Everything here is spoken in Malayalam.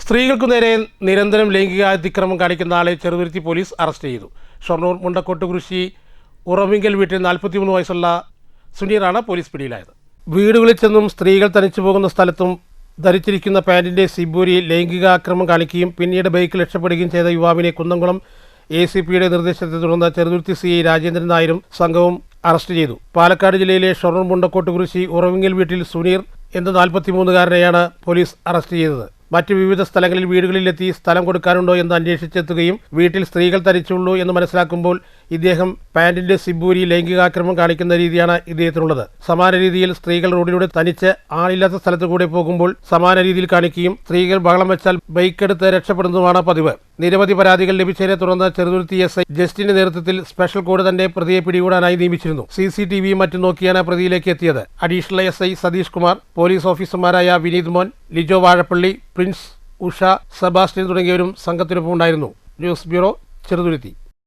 സ്ത്രീകൾക്കു നേരെ നിരന്തരം ലൈംഗിക അതിക്രമം കാണിക്കുന്ന ആളെ ചെറുതുരുത്തി പോലീസ് അറസ്റ്റ് ചെയ്തു. ഷൊർണൂർ മുണ്ടക്കോട്ടുകുരിശി ഉറവിങ്കൽ വീട്ടിൽ 43 വയസ്സുള്ള സുനീറാണ് പോലീസ് പിടിയിലായത്. വീടുകളിൽ ചെന്നും സ്ത്രീകൾ തനിച്ചു പോകുന്ന സ്ഥലത്തും ധരിച്ചിരിക്കുന്ന പാൻറ്റിൻ്റെ സിബൂരി ലൈംഗികാക്രമം കാണിക്കുകയും പിന്നീട് ബൈക്കിൽ രക്ഷപ്പെടുകയും ചെയ്ത യുവാവിനെ കുന്നംകുളം ACPയുടെ നിർദ്ദേശത്തെ തുടർന്ന് ചെറുതുരുത്തി CI രാജേന്ദ്രൻ നായരും സംഘവും അറസ്റ്റ് ചെയ്തു. പാലക്കാട് ജില്ലയിലെ ഷൊർണൂർ മുണ്ടക്കോട്ടുകുരിശി ഉറവിങ്കൽ വീട്ടിൽ സുനീർ എന്ന 43-കാരനെയാണ് പോലീസ് അറസ്റ്റ് ചെയ്തത്. മറ്റ് വിവിധ സ്ഥലങ്ങളിൽ വീടുകളിലെത്തി സ്ഥലം കൊടുക്കാനുണ്ടോ എന്ന് അന്വേഷിച്ചെത്തുകയും വീട്ടിൽ സ്ത്രീകൾ തനിച്ചുള്ളൂ എന്ന് മനസ്സിലാക്കുമ്പോൾ ഇദ്ദേഹം പാൻറ്റിന്റെ സിബൂരി ലൈംഗികാക്രമം കാണിക്കുന്ന രീതിയാണ് ഇദ്ദേഹത്തിനുള്ളത്. സമാന രീതിയിൽ സ്ത്രീകൾ റോഡിലൂടെ തനിച്ച് ആളില്ലാത്ത സ്ഥലത്ത് കൂടെ പോകുമ്പോൾ സമാന രീതിയിൽ കാണിക്കുകയും സ്ത്രീകൾ ബഹളം വെച്ചാൽ ബൈക്കെടുത്ത് രക്ഷപ്പെടുന്നതുമാണ് പതിവ്. നിരവധി പരാതികൾ ലഭിച്ചതിനെ തുടർന്ന് ചെറുതുരുത്തി SI ജസ്റ്റിന്റെ നേതൃത്വത്തിൽ സ്പെഷ്യൽ കോഡ് തന്നെ പ്രതിയെ പിടികൂടാനായി നിയമിച്ചിരുന്നു. CCTVയും മറ്റും നോക്കിയാണ് പ്രതിയിലേക്ക് എത്തിയത്. Additional SI Satheesh Kumar, police ഓഫീസർമാരായ വിനീത് മോൻ, ലിജോ വാഴപ്പള്ളി, പ്രിൻസ്, ഉഷ, സെബാസ്റ്റ്യൻ തുടങ്ങിയവരും സംഘത്തിനൊപ്പം ഉണ്ടായിരുന്നു. News bureau, Cheruthuruthy.